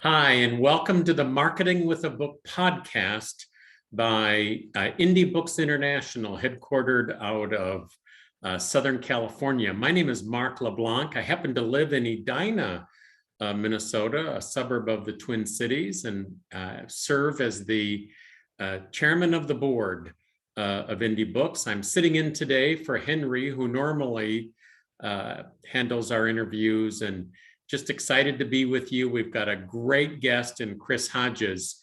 Hi, and welcome to the Marketing with a Book podcast by Indie Books International, headquartered out of Southern California. My name is Mark LeBlanc. I happen to live in Edina, Minnesota, a suburb of the Twin Cities, and serve as the chairman of the board of Indie Books. I'm sitting in today for Henry, who normally handles our interviews, and just excited to be with you. We've got a great guest in Chris Hodges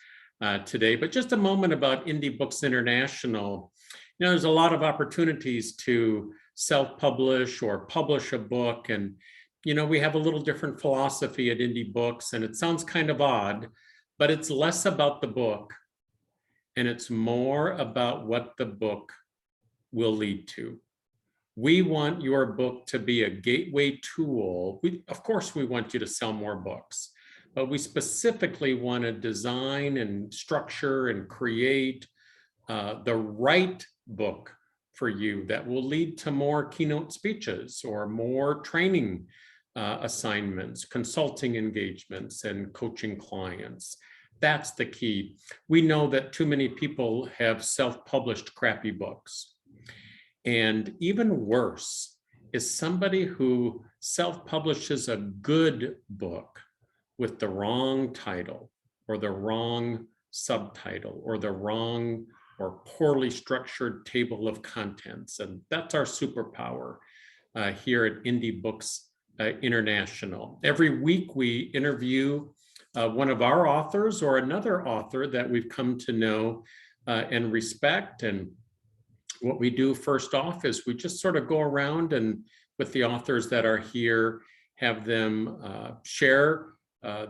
today, but just a moment about Indie Books International. You know, there's a lot of opportunities to self-publish or publish a book. And, you know, we have a little different philosophy at Indie Books, and it sounds kind of odd, but it's less about the book and it's more about what the book will lead to. We want your book to be a gateway tool. Of course, we want you to sell more books, but we specifically want to design and structure and create the right book for you that will lead to more keynote speeches or more training assignments, consulting engagements, and coaching clients. That's the key. We know that too many people have self-published crappy books. And even worse is somebody who self-publishes a good book with the wrong title or the wrong subtitle or the wrong or poorly structured table of contents. And that's our superpower here at Indie Books International. Every week we interview one of our authors or another author that we've come to know and respect. And what we do first off is we just sort of go around and with the authors that are here, have them share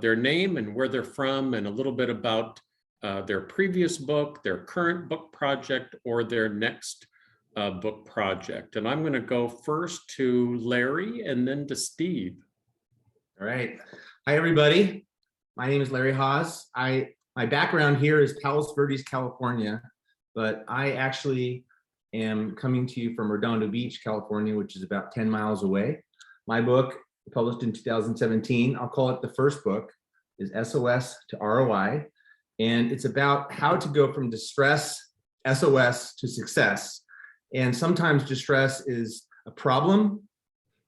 their name and where they're from and a little bit about their previous book, their current book project, or their next book project. And I'm going to go first to Larry and then to Steve. All right. Hi, everybody. My name is Larry Haas. My background here is Palos Verdes, California, but I actually am coming to you from Redondo Beach, California, which is about 10 miles away. My book, published in 2017, I'll call it the first book, is SOS to ROI. And it's about how to go from distress, SOS, to success. And sometimes distress is a problem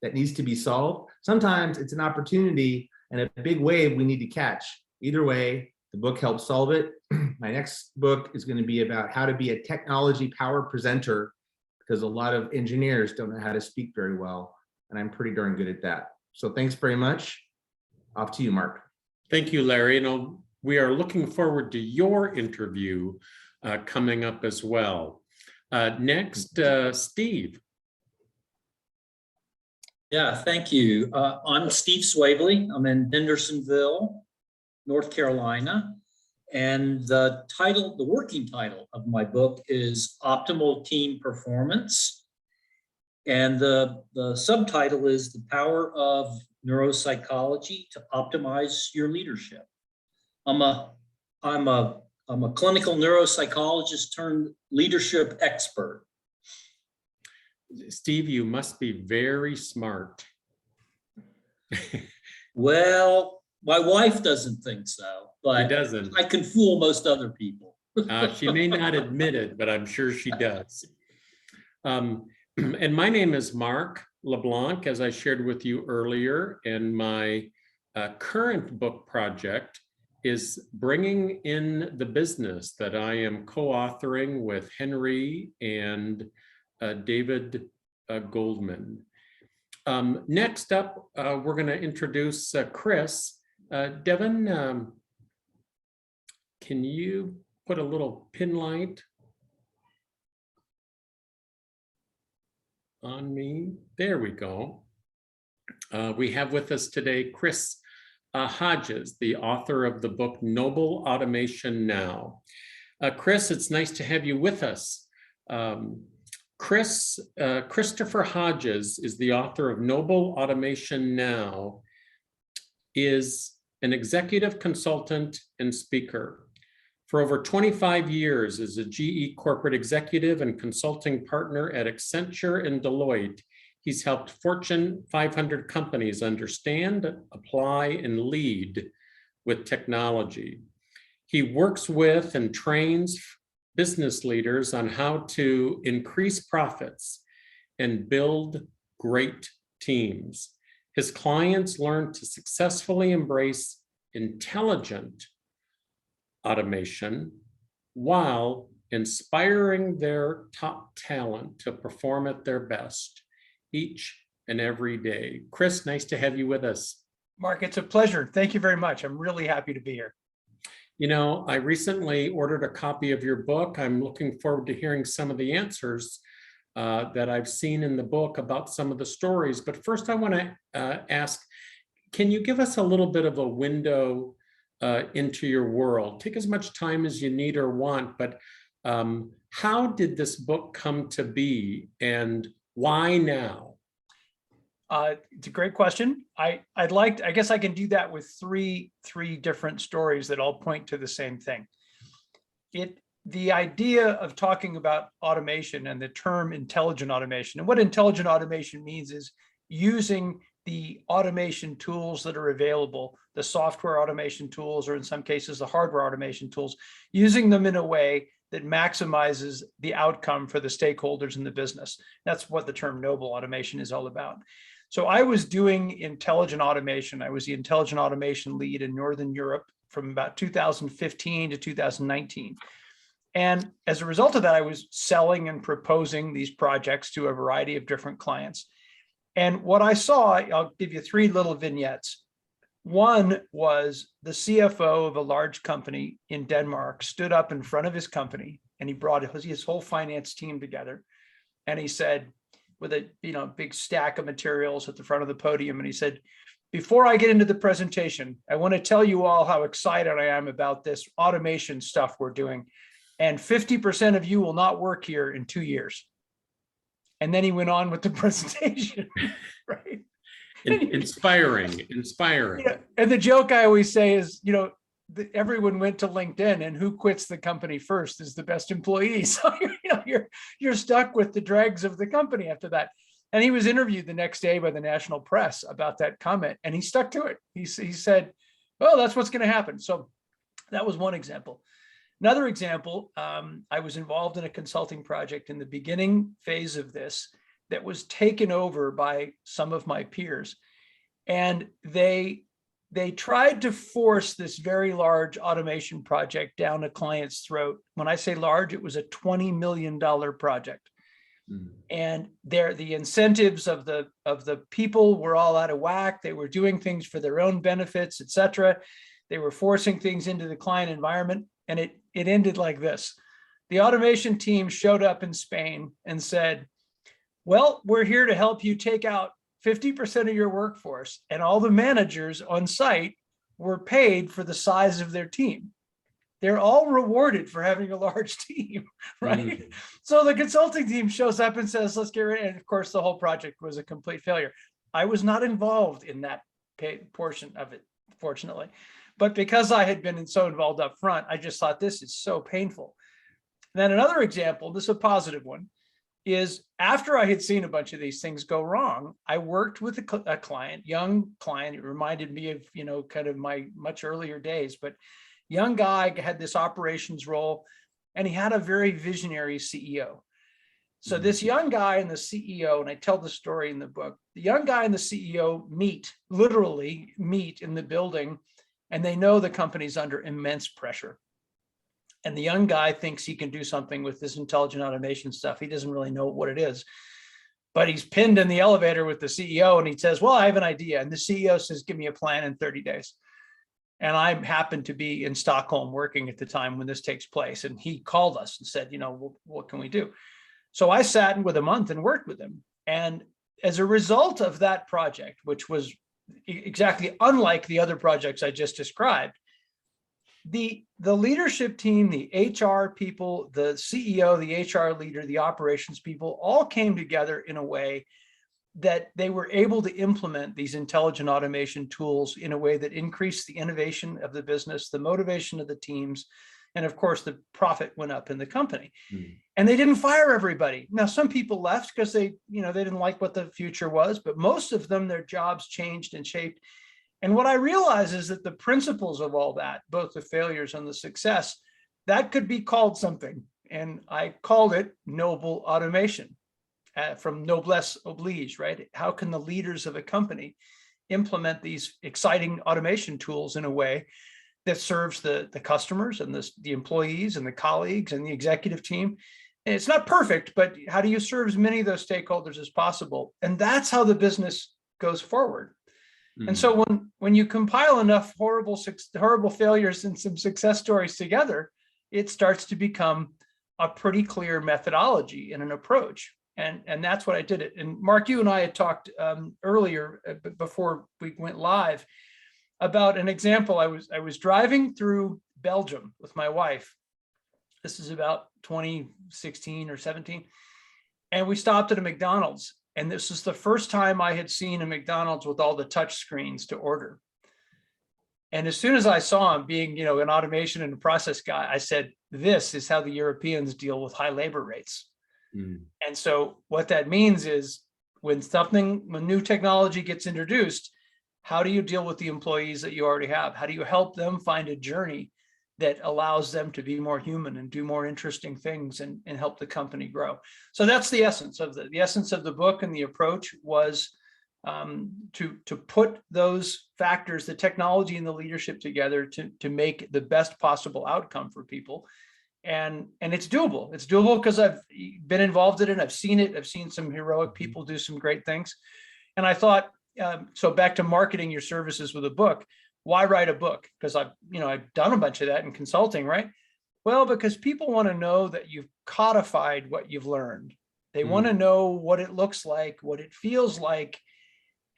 that needs to be solved. Sometimes it's an opportunity and a big wave we need to catch. Either way, the book helps solve it. My next book is going to be about how to be a technology power presenter, because a lot of engineers don't know how to speak very well, and I'm pretty darn good at that. So thanks very much. Off to you, Mark. Thank you, Larry. And we are looking forward to your interview coming up as well. Next, Steve. Yeah, thank you. I'm Steve Swavely. I'm in Hendersonville, North Carolina. And the working title of my book is Optimal Team Performance. And the subtitle is The Power of Neuropsychology to Optimize Your Leadership. I'm a clinical neuropsychologist turned leadership expert. Steve, you must be very smart. Well, my wife doesn't think so, but She doesn't. I can fool most other people. She may not admit it, but I'm sure she does. And my name is Mark LeBlanc, as I shared with you earlier, and my current book project is bringing in the business that I am co-authoring with Henry and David Goldman. Next up, we're going to introduce Chris. Devin, can you put a little pin light on me? There we go. We have with us today Chris Hodges, the author of the book Noble Automation Now. Chris, it's nice to have you with us. Christopher Hodges is the author of Noble Automation Now, is an executive consultant and speaker. For over 25 years as a GE corporate executive and consulting partner at Accenture and Deloitte, he's helped Fortune 500 companies understand, apply, and lead with technology. He works with and trains business leaders on how to increase profits and build great teams. His clients learn to successfully embrace intelligent automation while inspiring their top talent to perform at their best each and every day. Chris, nice to have you with us. Mark, it's a pleasure. Thank you very much. I'm really happy to be here. You know, I recently ordered a copy of your book. I'm looking forward to hearing some of the answers that I've seen in the book about some of the stories. But first, I want to ask, can you give us a little bit of a window into your world? Take as much time as you need or want, but how did this book come to be and why now? It's a great question. I guess I can do that with three different stories that all point to the same thing. The idea of talking about automation and the term intelligent automation, and what intelligent automation means is using the automation tools that are available, the software automation tools, or in some cases, the hardware automation tools, using them in a way that maximizes the outcome for the stakeholders in the business. That's what the term noble automation is all about. So I was doing intelligent automation. I was the intelligent automation lead in Northern Europe from about 2015 to 2019. And as a result of that, I was selling and proposing these projects to a variety of different clients. And what I saw, I'll give you three little vignettes. One was the CFO of a large company in Denmark stood up in front of his company and he brought his whole finance team together. And he said, with a big stack of materials at the front of the podium, and he said, before I get into the presentation, I want to tell you all how excited I am about this automation stuff we're doing. And 50% of you will not work here in 2 years. And then he went on with the presentation, right? Inspiring. Yeah. And the joke I always say is, everyone went to LinkedIn, and who quits the company first is the best employee. So you're stuck with the dregs of the company after that. And he was interviewed the next day by the national press about that comment, and he stuck to it. He said, well, that's what's going to happen. So that was one example. Another example, I was involved in a consulting project in the beginning phase of this that was taken over by some of my peers. And they tried to force this very large automation project down a client's throat. When I say large, it was a $20 million project. Mm-hmm. And the incentives of the people were all out of whack. They were doing things for their own benefits, et cetera. They were forcing things into the client environment. And it ended like this. The automation team showed up in Spain and said, well, we're here to help you take out 50% of your workforce, and all the managers on site were paid for the size of their team. They're all rewarded for having a large team, right? Mm-hmm. So the consulting team shows up and says, let's get rid. And of course, the whole project was a complete failure. I was not involved in that portion of it, fortunately. But because I had been so involved up front, I just thought this is so painful. And then another example, this is a positive one, is after I had seen a bunch of these things go wrong, I worked with a client, young client. It reminded me of, kind of my much earlier days, but young guy had this operations role, and he had a very visionary CEO. So this young guy and the CEO, and I tell the story in the book, the young guy and the CEO literally meet in the building, and they know the company's under immense pressure. And the young guy thinks he can do something with this intelligent automation stuff. He doesn't really know what it is, but he's pinned in the elevator with the CEO, and he says, well, I have an idea. And the CEO says, give me a plan in 30 days. And I happened to be in Stockholm working at the time when this takes place. And he called us and said, what can we do? So I sat in with a month and worked with him. And as a result of that project, which was exactly unlike the other projects I just described, the leadership team, the HR people, the CEO, the HR leader, the operations people all came together in a way that they were able to implement these intelligent automation tools in a way that increased the innovation of the business, the motivation of the teams, and of course, the profit went up in the company. Mm. And they didn't fire everybody. Now, some people left because they didn't like what the future was, but most of them, their jobs changed and shaped. And what I realize is that the principles of all that, both the failures and the success, that could be called something. And I called it noble automation, from noblesse oblige, right? How can the leaders of a company implement these exciting automation tools in a way that serves the customers and the employees and the colleagues and the executive team? And it's not perfect, but how do you serve as many of those stakeholders as possible? And that's how the business goes forward. And so when you compile enough horrible failures and some success stories together, it starts to become a pretty clear methodology and an approach. And that's what I did it. And Mark, you and I had talked earlier before we went live about an example. I was driving through Belgium with my wife. This is about 2016 or 17. And we stopped at a McDonald's. And this is the first time I had seen a McDonald's with all the touch screens to order. And as soon as I saw him being, an automation and a process guy, I said, this is how the Europeans deal with high labor rates. And so what that means is when new technology gets introduced, how do you deal with the employees that you already have? How do you help them find a journey that allows them to be more human and do more interesting things and help the company grow? So that's the essence of the essence of the book, and the approach was to put those factors, the technology and the leadership together to make the best possible outcome for people. And it's doable. It's doable because I've been involved in it. I've seen it. I've seen some heroic people do some great things. And I thought, so back to marketing your services with a book. Why write a book? Because I've done a bunch of that in consulting, right? Well, because people want to know that you've codified what you've learned. They want to know what it looks like, what it feels like,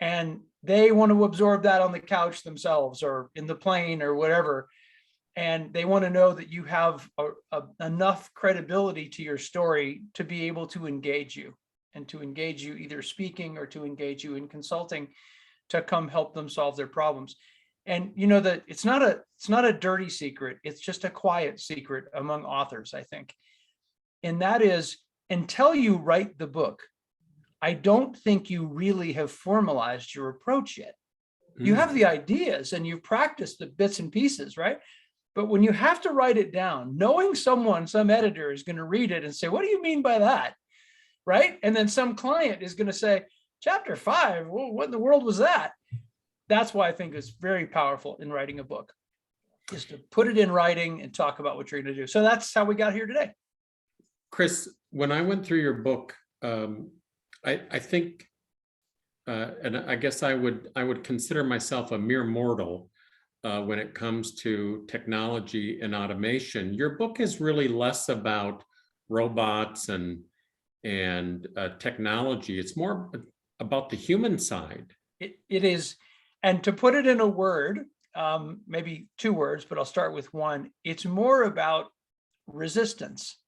and they want to absorb that on the couch themselves or in the plane or whatever. And they want to know that you have enough credibility to your story to be able to engage you, and to engage you either speaking or to engage you in consulting to come help them solve their problems. And that it's not a dirty secret. It's just a quiet secret among authors, I think. And that is, until you write the book, I don't think you really have formalized your approach yet. You have the ideas and you've practiced the bits and pieces, right? But when you have to write it down, knowing some editor is going to read it and say, what do you mean by that? Right? And then some client is going to say, chapter 5, well, what in the world was that? That's why I think it's very powerful in writing a book, is to put it in writing and talk about what you're going to do. So that's how we got here today. Chris, when I went through your book, I think, and I guess I would consider myself a mere mortal when it comes to technology and automation. Your book is really less about robots and technology. It's more about the human side. It is. And to put it in a word, maybe 2 words, but I'll start with one. It's more about resistance.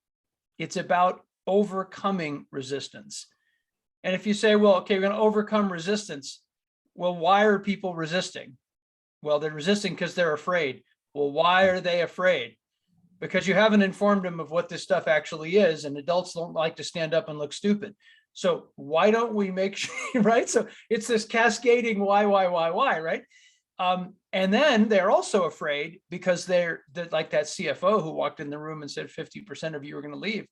It's about overcoming resistance. And if you say, well, okay, we're going to overcome resistance. Well, why are people resisting? Well, they're resisting because they're afraid. Well, why are they afraid? Because you haven't informed them of what this stuff actually is, and adults don't like to stand up and look stupid. So why don't we make sure, right? So it's this cascading why, right? And then they're also afraid because they're like that CFO who walked in the room and said 50% of you are going to leave.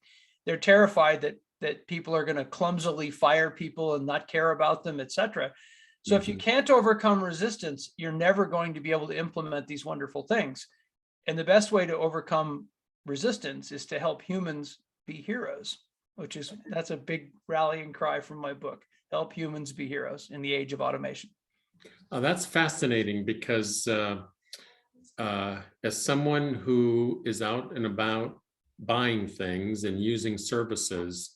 They're terrified that people are going to clumsily fire people and not care about them, et cetera. So if you can't overcome resistance, you're never going to be able to implement these wonderful things. And the best way to overcome resistance is to help humans be heroes, that's a big rallying cry from my book. Help humans be heroes in the age of automation. That's fascinating because as someone who is out and about buying things and using services,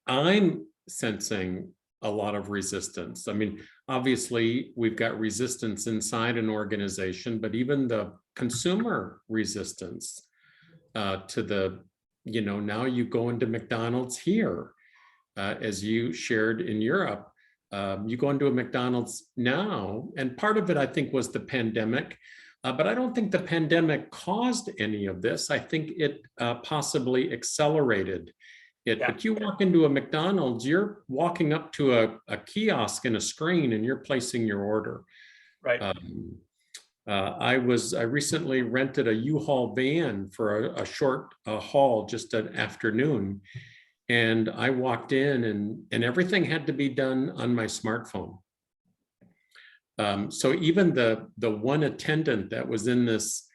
I'm sensing a lot of resistance. I mean, obviously, we've got resistance inside an organization, but even the consumer resistance to the, now you go into McDonald's here, as you shared in Europe, you go into a McDonald's now, and part of it, I think, was the pandemic. But I don't think the pandemic caused any of this. I think it possibly accelerated it. Yeah. But you walk into a McDonald's, you're walking up to a kiosk and a screen and you're placing your order. Right. I recently rented a U-Haul van for a short haul, just an afternoon. And I walked in and everything had to be done on my smartphone. So even the one attendant that was in this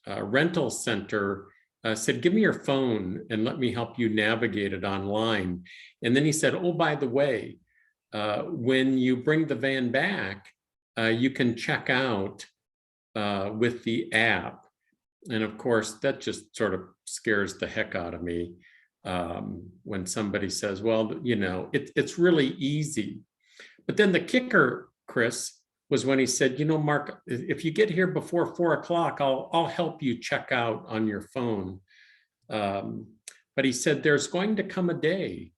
rental center said, give me your phone and let me help you navigate it online. And then he said, oh, by the way, when you bring the van back, you can check out with the app. And of course, that just sort of scares the heck out of me when somebody says, well, you know, it's really easy. But then the kicker, Chris, was when he said, you know, Mark, if you get here before 4 o'clock, I'll help you check out on your phone. But he said, there's going to come a day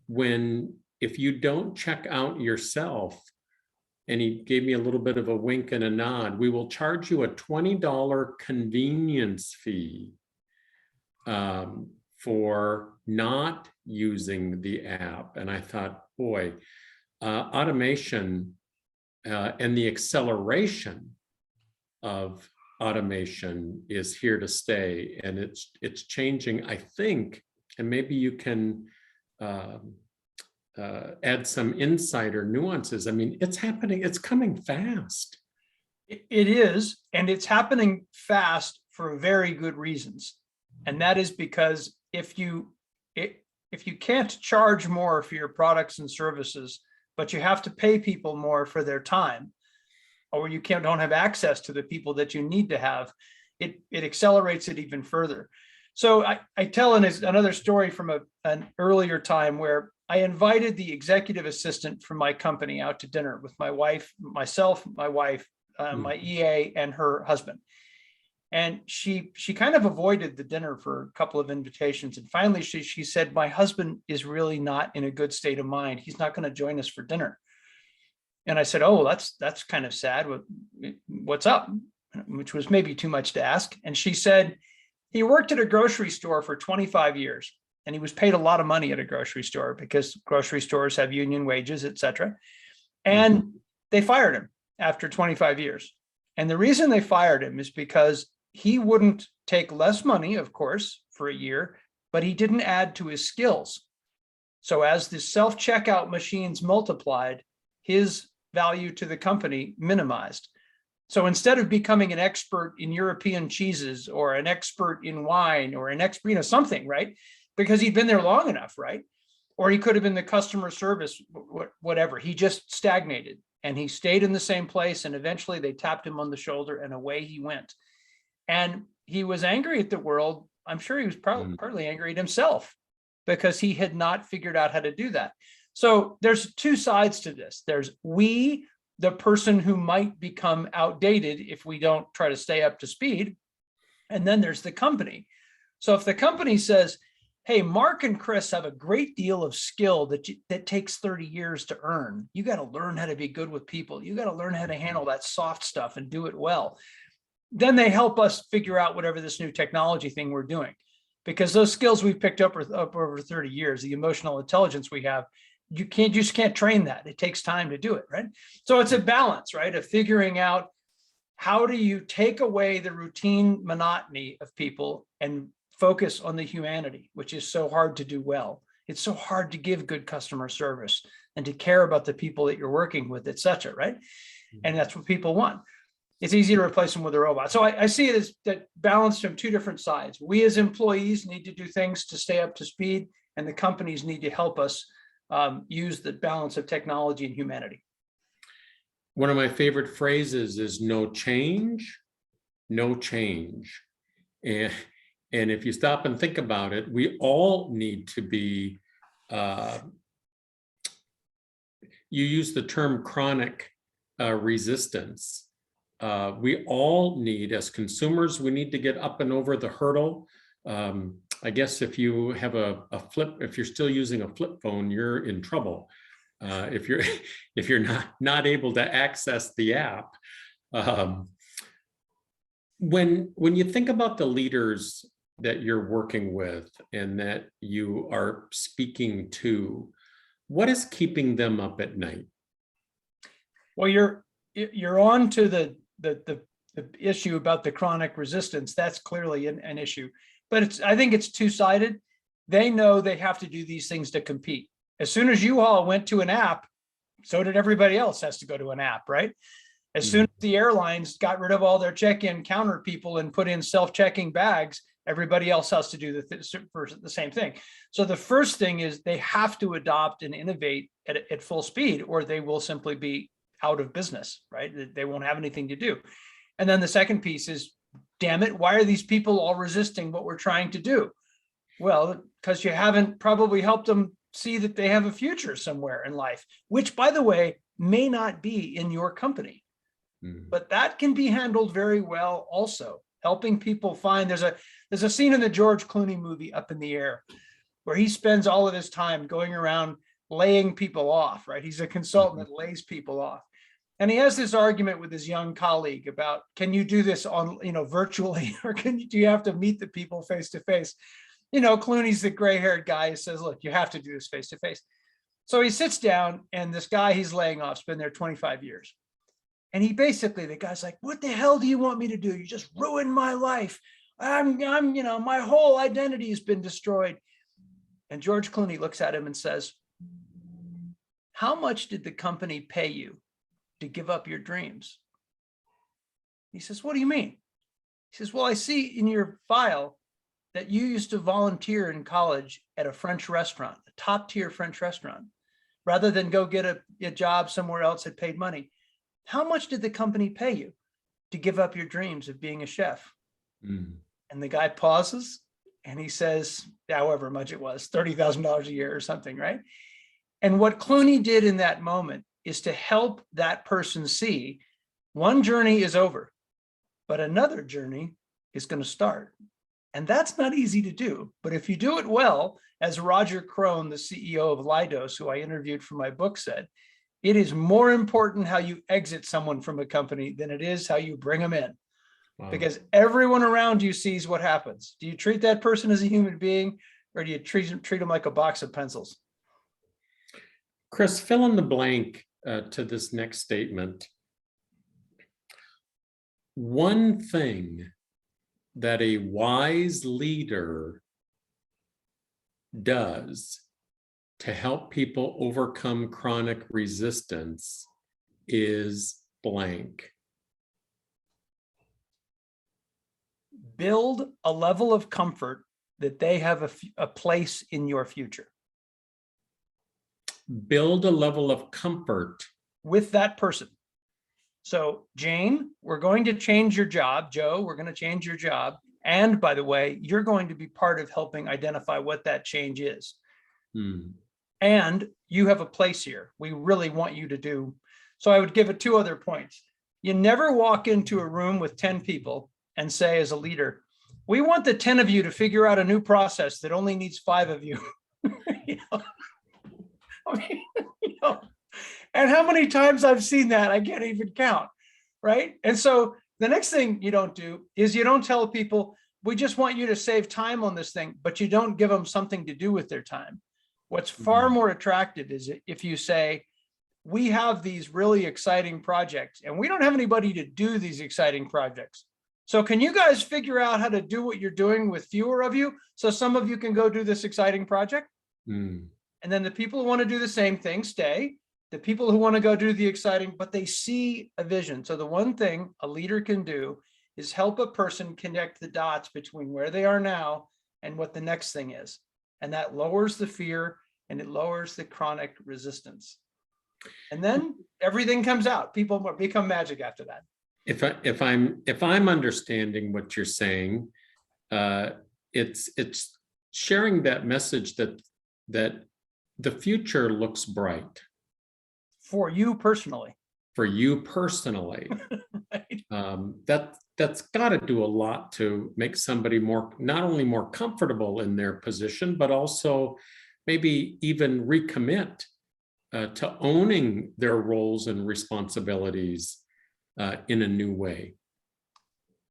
when if you don't check out yourself, and he gave me a little bit of a wink and a nod, we will charge you a $20 convenience fee for not using the app. And I thought, boy, automation and the acceleration of automation is here to stay, and it's changing, I think, and maybe you can add some insight or nuances. I mean, it's happening, it's coming fast. It is, and it's happening fast for very good reasons. And that is because if you can't charge more for your products and services, but you have to pay people more for their time, or you don't have access to the people that you need to have, it accelerates it even further. So I tell another story from an earlier time where I invited the executive assistant from my company out to dinner with my wife, myself, my wife, my EA, and her husband. And she kind of avoided the dinner for a couple of invitations. And finally, she said, my husband is really not in a good state of mind. He's not going to join us for dinner. And I said, oh, that's kind of sad. What's up? Which was maybe too much to ask. And she said, he worked at a grocery store for 25 years. And he was paid a lot of money at a grocery store because grocery stores have union wages, et cetera. And they fired him after 25 years. And the reason they fired him is because he wouldn't take less money, of course, for a year, but he didn't add to his skills. So as the self-checkout machines multiplied, his value to the company minimized. So instead of becoming an expert in European cheeses or an expert in wine or an expert, something, right? Because he'd been there long enough, right? Or he could have been the customer service, whatever. He just stagnated and he stayed in the same place. And eventually they tapped him on the shoulder and away he went. And he was angry at the world. I'm sure he was partly angry at himself because he had not figured out how to do that. So there's two sides to this. There's the person who might become outdated if we don't try to stay up to speed. And then there's the company. So if the company says, hey, Mark and Chris have a great deal of skill that takes 30 years to earn. You got to learn how to be good with people. You got to learn how to handle that soft stuff and do it well. Then they help us figure out whatever this new technology thing we're doing. Because those skills we've picked up over 30 years, the emotional intelligence we have, you just can't train that. It takes time to do it, right? So it's a balance, right, of figuring out how do you take away the routine monotony of people and focus on the humanity, which is so hard to do well. It's so hard to give good customer service and to care about the people that you're working with, et cetera, right? And that's what people want. It's easy to replace them with a robot. So I see it as that balance from two different sides. We as employees need to do things to stay up to speed, and the companies need to help us use the balance of technology and humanity. One of my favorite phrases is no change, no change. And if you stop and think about it, we all need to be, you use the term chronic resistance. We all need, as consumers, we need to get up and over the hurdle. I guess if you have if you're still using a flip phone, you're in trouble. If you're not able to access the app. When you think about the leaders that you're working with and that you are speaking to, what is keeping them up at night? Well, you're on to the issue about the chronic resistance. That's clearly an issue, but I think it's two-sided. They know they have to do these things to compete. As soon as you all went to an app, so did everybody else has to go to an app, right? As soon as the airlines got rid of all their check-in counter people and put in self-checking bags, everybody else has to do the same thing. So the first thing is they have to adopt and innovate at full speed, or they will simply be out of business, right? They won't have anything to do. And then the second piece is, damn it, why are these people all resisting what we're trying to do? Well, because you haven't probably helped them see that they have a future somewhere in life, which, by the way, may not be in your company. But that can be handled very well also, helping people find. There's a scene in the George Clooney movie Up in the Air where he spends all of his time going around laying people off, right? He's a consultant that lays people off. And he has this argument with his young colleague about, can you do this on, virtually, or do you have to meet the people face to face? Clooney's the gray-haired guy who says, look, you have to do this face to face. So he sits down, and this guy he's laying off's been there 25 years. And the guy's like, what the hell do you want me to do? You just ruined my life. My whole identity has been destroyed. And George Clooney looks at him and says, how much did the company pay you to give up your dreams? He says, what do you mean? He says, well, I see in your file that you used to volunteer in college at a French restaurant, a top tier French restaurant, rather than go get a job somewhere else that paid money. How much did the company pay you to give up your dreams of being a chef? And the guy pauses and he says, however much it was, $30,000 a year or something, right? And what Clooney did in that moment is to help that person see one journey is over, but another journey is going to start. And that's not easy to do. But if you do it well, as Roger Crone, the CEO of Leidos, who I interviewed for my book, said, it is more important how you exit someone from a company than it is how you bring them in. Wow. Because everyone around you sees what happens. Do you treat that person as a human being, or do you treat them like a box of pencils? Chris, fill in the blank to this next statement. One thing that a wise leader does to help people overcome chronic resistance is blank. Build a level of comfort that they have a place in your future. Build a level of comfort with that person. So Jane, we're going to change your job. Joe, we're going to change your job. And by the way, you're going to be part of helping identify what that change is. And you have a place here. We really want you to do. So I would give it 2 other points. You never walk into a room with 10 people and say, as a leader, we want the 10 of you to figure out a new process that only needs 5 of you. And how many times I've seen that, I can't even count, right? And so the next thing you don't do is you don't tell people, we just want you to save time on this thing, but you don't give them something to do with their time. What's far more attractive is if you say, we have these really exciting projects and we don't have anybody to do these exciting projects. So can you guys figure out how to do what you're doing with fewer of you so some of you can go do this exciting project? And then the people who want to do the same thing stay. The people who want to go do the exciting, but they see a vision. So the one thing a leader can do is help a person connect the dots between where they are now and what the next thing is. And that lowers the fear and it lowers the chronic resistance. And then everything comes out. People become magic after that. If I'm understanding what you're saying, it's sharing that message that the future looks bright. For you personally. For you personally. Right. That's got to do a lot to make somebody not only more comfortable in their position, but also maybe even recommit to owning their roles and responsibilities in a new way.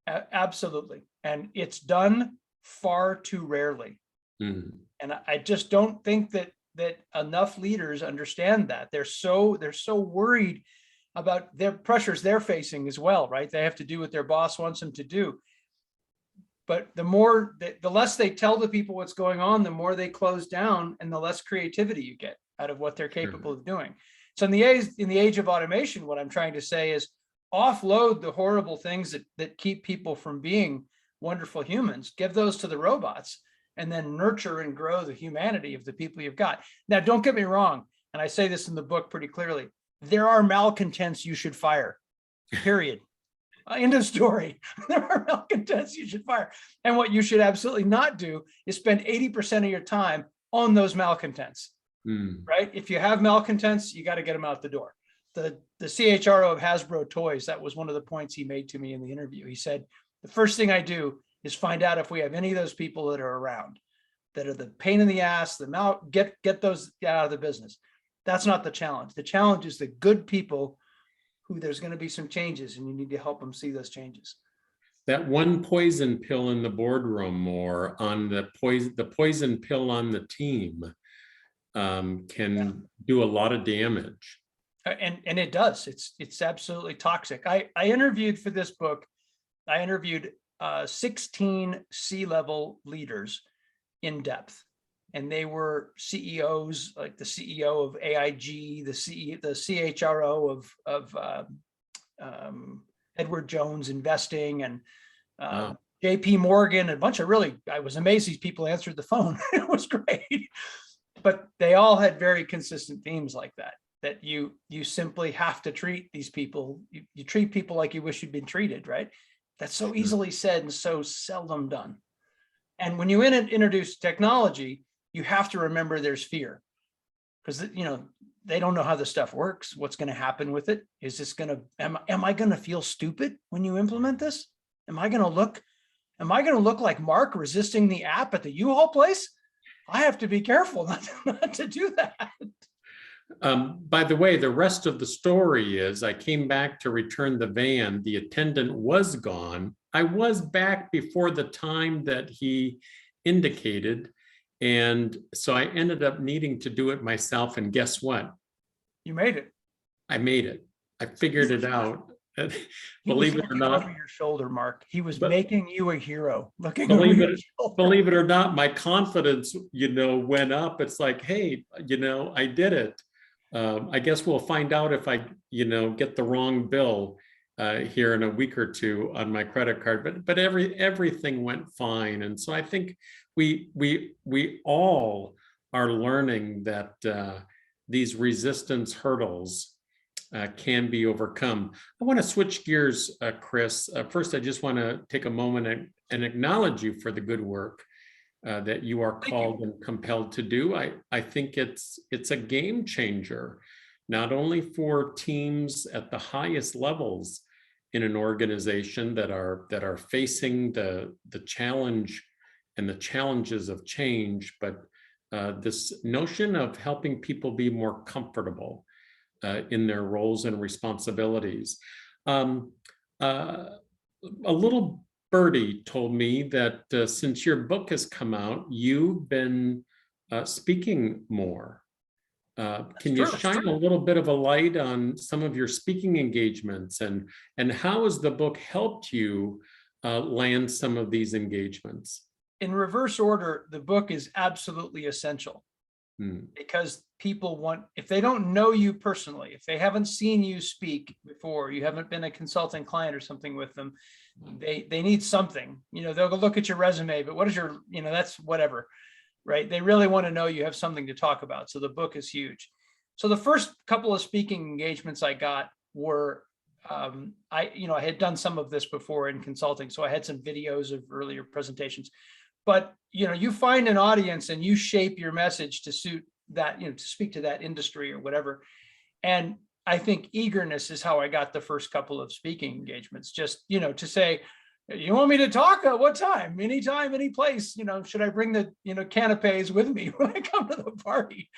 Absolutely. And it's done far too rarely. Mm. And I just don't think that enough leaders understand that. They're so worried about their pressures they're facing as well, right? They have to do what their boss wants them to do. But the less they tell the people what's going on, the more they close down, and the less creativity you get out of what they're capable of doing. So in the age of automation, what I'm trying to say is offload the horrible things that keep people from being wonderful humans, give those to the robots, and then nurture and grow the humanity of the people you've got. Now, don't get me wrong, and I say this in the book pretty clearly, there are malcontents you should fire, period. End of story. There are malcontents you should fire. And what you should absolutely not do is spend 80% of your time on those malcontents, right? If you have malcontents, you got to get them out the door. The CHRO of Hasbro Toys, that was one of the points he made to me in the interview. He said, the first thing I do is find out if we have any of those people that are around, that are the pain in the ass, get those out of the business. That's not the challenge. The challenge is the good people who there's going to be some changes, and you need to help them see those changes. That one poison pill in the boardroom, or on the poison pill on the team, can do a lot of damage. And it does. It's absolutely toxic. I interviewed for this book. I interviewed 16 C-level leaders in depth, and they were CEOs, like the CEO of AIG, the CHRO of Edward Jones Investing, and JP Morgan, a bunch of I was amazed these people answered the phone. It was great. But they all had very consistent themes like that you simply have to treat these people. You treat people like you wish you'd been treated, right? That's so easily said and so seldom done. And when you introduce technology, you have to remember there's fear, because they don't know how this stuff works. What's going to happen with it? Is this going to, am I going to feel stupid when you implement this? Am I going to look like Mark resisting the app at the U-Haul place? I have to be careful not to do that. By the way, the rest of the story is I came back to return the van. The attendant was gone. I was back before the time that he indicated. And so I ended up needing to do it myself. And guess what? You made it. I made it. I figured it out. Believe it or not, over your shoulder, Mark. He was making you a hero. Looking believe over it, your believe it or not, my confidence, went up. It's like, hey, I did it. I guess we'll find out if I, get the wrong bill here in a week or two on my credit card. But everything went fine, and so I think we all are learning that these resistance hurdles can be overcome. I want to switch gears, Chris. First, I just want to take a moment and acknowledge you for the good work that you are called and compelled to do. I think it's a game changer, not only for teams at the highest levels in an organization that are facing the challenge and the challenges of change, but this notion of helping people be more comfortable in their roles and responsibilities. A little birdie told me that since your book has come out, you've been speaking more. Can you shine a little bit of a light on some of your speaking engagements, and how has the book helped you land some of these engagements? In reverse order, the book is absolutely essential. Because people want, if they don't know you personally, if they haven't seen you speak before, you haven't been a consulting client or something with them, they need something. They'll go look at your resume, but what is your, that's whatever, right? They really want to know you have something to talk about. So the book is huge. So the first couple of speaking engagements I got were, I had done some of this before in consulting, so I had some videos of earlier presentations. But you find an audience and you shape your message to suit that, to speak to that industry or whatever. And I think eagerness is how I got the first couple of speaking engagements. Just, to say, you want me to talk? What time? Anytime, any place. Should I bring the canapes with me when I come to the party?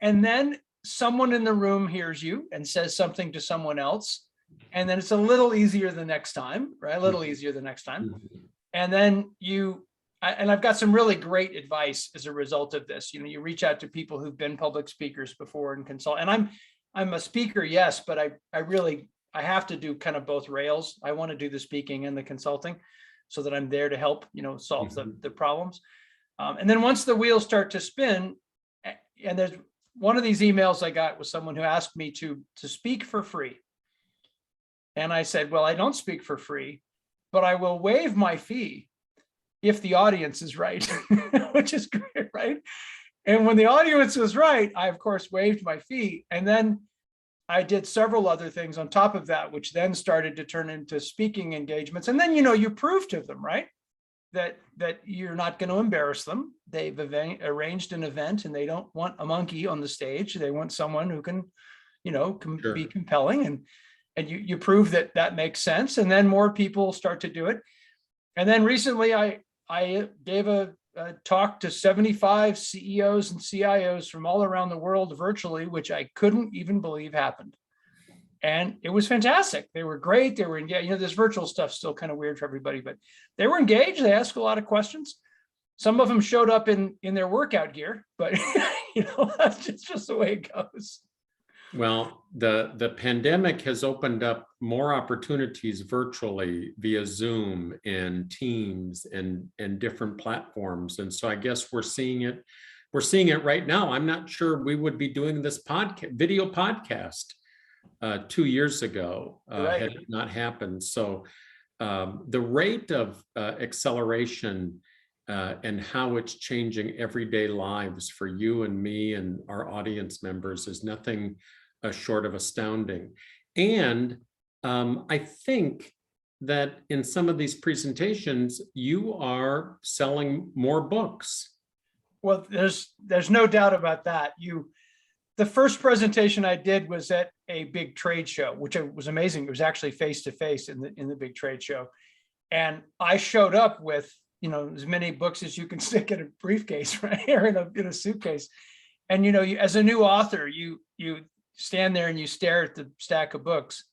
And then someone in the room hears you and says something to someone else, and then it's a little easier the next time, right? A little easier the next time, and then you and I've got some really great advice as a result of this. You know, you reach out to people who've been public speakers before and consult. And I'm a speaker, yes, but I have to do kind of both rails. I want to do the speaking and the consulting so that I'm there to help, you know, solve the problems. And then once the wheels start to spin, and there's one of these emails I got was someone who asked me to speak for free. And I said, well, I don't speak for free, but I will waive my fee if the audience is right, which is great, right? And when the audience was right, I, of course, waived my fee. And then I did several other things on top of that, which then started to turn into speaking engagements. And then, you know, you prove to them, right, that you're not going to embarrass them. They've arranged an event and they don't want a monkey on the stage. They want someone who can, you know, Sure. be compelling. And you prove that that makes sense. And then more people start to do it. And then recently I gave a talk to 75 CEOs and CIOs from all around the world virtually, which I couldn't even believe happened. And it was fantastic. They were great. They were engaged. You know, this virtual stuff's still kind of weird for everybody, but they were engaged. They asked a lot of questions. Some of them showed up in their workout gear, but you know, that's just the way it goes. Well, the pandemic has opened up more opportunities virtually via Zoom and Teams and different platforms. And so I guess we're seeing it right now. I'm not sure we would be doing this video podcast 2 years ago Right. had it not happened. So the rate of acceleration and how it's changing everyday lives for you and me and our audience members is nothing short of astounding. And I think that in some of these presentations, you are selling more books. Well, there's no doubt about that. The first presentation I did was at a big trade show, which was amazing. It was actually face to face in the big trade show. And I showed up with, you know, as many books as you can stick in a briefcase, right? Or in a suitcase. And, you know, as a new author, you stand there and you stare at the stack of books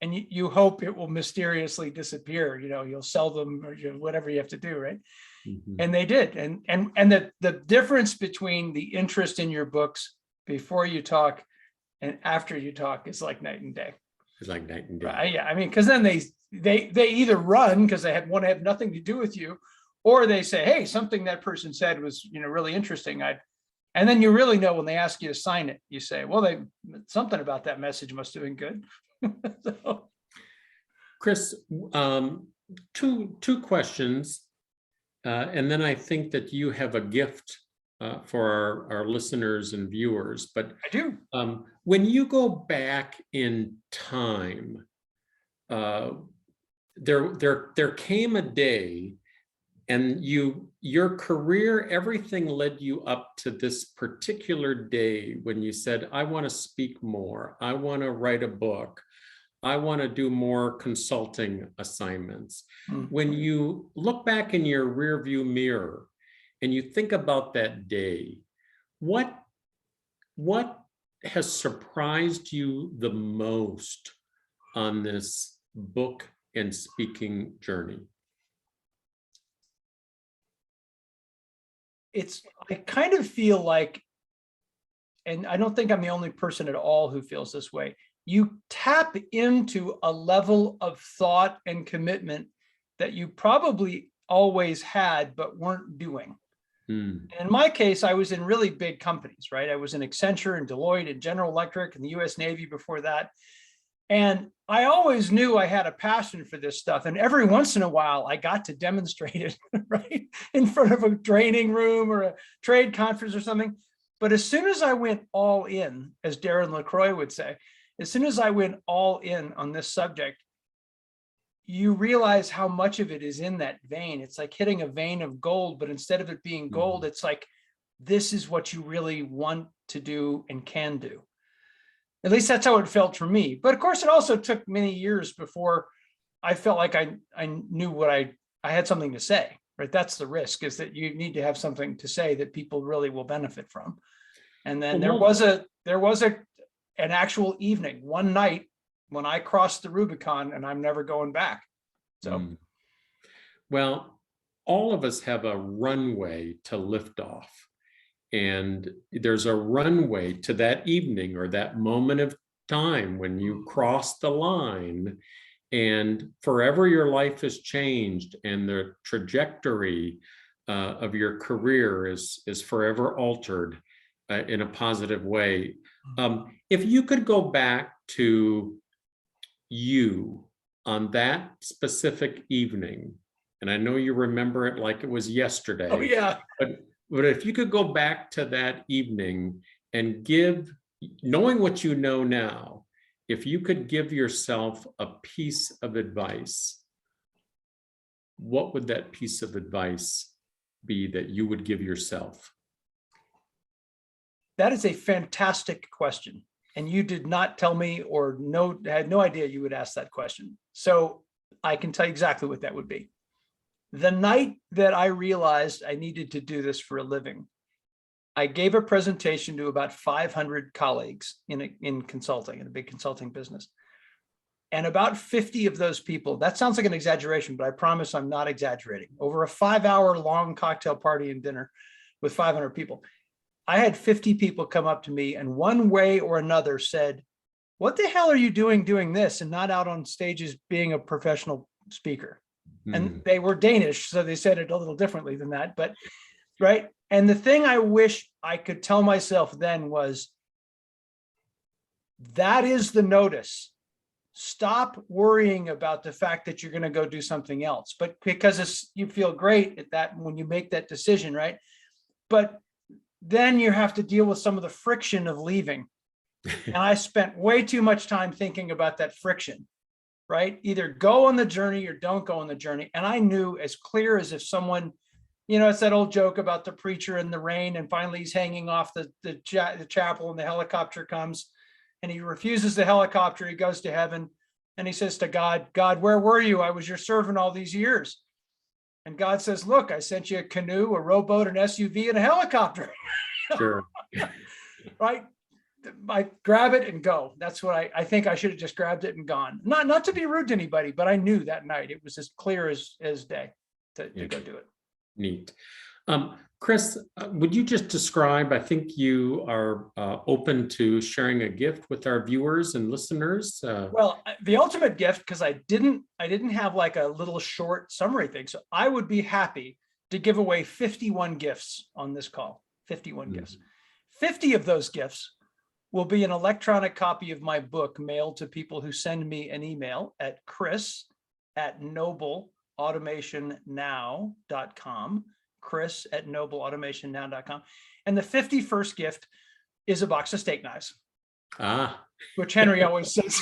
and you hope it will mysteriously disappear. You know, you'll sell them or whatever you have to do, right? Mm-hmm. And they did. And the difference between the interest in your books before you talk and after you talk is like night and day. It's like night and day. Right? Yeah, I mean, because then they either run because they want to have nothing to do with you, or they say, hey, something that person said was, you know, really interesting. And then you really know when they ask you to sign it, you say, well, something about that message must have been good. So. Chris, two questions. And then I think that you have a gift for our listeners and viewers. But I do. When you go back in time, there came a day, and your career, everything led you up to this particular day when you said, I want to speak more. I want to write a book. I want to do more consulting assignments. Mm-hmm. When you look back in your rearview mirror and you think about that day, what has surprised you the most on this book and speaking journey? I kind of feel like, and I don't think I'm the only person at all who feels this way, you tap into a level of thought and commitment that you probably always had, but weren't doing. In my case, I was in really big companies, right? I was in Accenture and Deloitte and General Electric and the US Navy before that. And I always knew I had a passion for this stuff. And every once in a while, I got to demonstrate it, right? In front of a training room or a trade conference or something. But as soon as I went all in, as Darren LaCroix would say, as soon as I went all in on this subject, you realize how much of it is in that vein. It's like hitting a vein of gold, but instead of it being gold, it's like, this is what you really want to do and can do. At least that's how it felt for me. But of course, it also took many years before I felt like I knew what I had something to say, right? That's the risk, is that you need to have something to say that people really will benefit from. And then there was an actual evening, one night, when I crossed the Rubicon, and I'm never going back. So, well, all of us have a runway to lift off. And there's a runway to that evening or that moment of time when you cross the line, and forever your life has changed and the trajectory of your career is forever altered in a positive way. If you could go back to you on that specific evening, and I know you remember it like it was yesterday. Oh, yeah. But if you could go back to that evening and give, knowing what you know now, if you could give yourself a piece of advice, what would that piece of advice be that you would give yourself? That is a fantastic question. And you did not tell me or had no idea you would ask that question. So I can tell you exactly what that would be. The night that I realized I needed to do this for a living, I gave a presentation to about 500 colleagues in consulting, in a big consulting business. And about 50 of those people, that sounds like an exaggeration, but I promise I'm not exaggerating. Over a 5-hour long cocktail party and dinner with 500 people, I had 50 people come up to me and one way or another said, "What the hell are you doing this and not out on stages being a professional speaker?" And they were Danish, so they said it a little differently than that, but right. And the thing I wish I could tell myself then was, that is the notice. Stop worrying about the fact that you're going to go do something else, but because you feel great at that when you make that decision, right? But then you have to deal with some of the friction of leaving. And I spent way too much time thinking about that friction, right? Either go on the journey or don't go on the journey. And I knew as clear as if someone, it's that old joke about the preacher in the rain, and finally he's hanging off the chapel and the helicopter comes and he refuses the helicopter. He goes to heaven and he says to God, "God, where were you? I was your servant all these years." And God says, "Look, I sent you a canoe, a rowboat, an SUV, and a helicopter." Sure. Right? I grab it and go. That's what I think I should have just grabbed it and gone. Not to be rude to anybody, but I knew that night it was as clear as day to go do it. Neat. Chris, would you just describe, I think you are open to sharing a gift with our viewers and listeners. Well, the ultimate gift, because I didn't have like a little short summary thing. So I would be happy to give away 51 gifts on this call, 51 gifts. 50 of those gifts will be an electronic copy of my book mailed to people who send me an email at chris@nobleautomationnow.com, chris@nobleautomationnow.com. And the 51st gift is a box of steak knives, which Henry always says.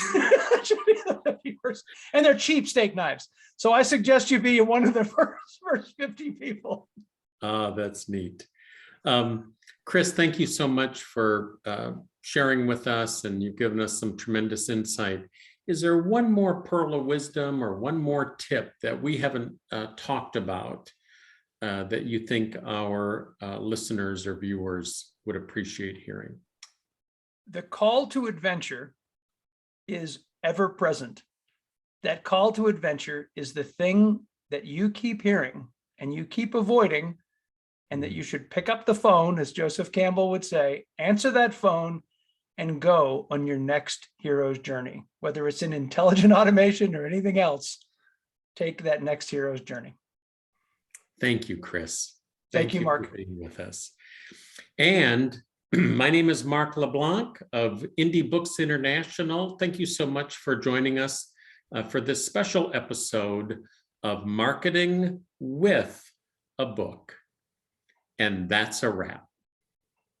And they're cheap steak knives. So I suggest you be one of the first 50 people. That's neat. Chris, thank you so much for sharing with us, and you've given us some tremendous insight. Is there one more pearl of wisdom or one more tip that we haven't talked about that you think our listeners or viewers would appreciate hearing? The call to adventure is ever present. That call to adventure is the thing that you keep hearing and you keep avoiding, and that you should pick up the phone, as Joseph Campbell would say, answer that phone and go on your next hero's journey. Whether it's in intelligent automation or anything else, take that next hero's journey. Thank you, Chris. Thank you, Mark, for being with us. And my name is Mark LeBlanc of Indie Books International. Thank you so much for joining us for this special episode of Marketing with a Book. And that's a wrap.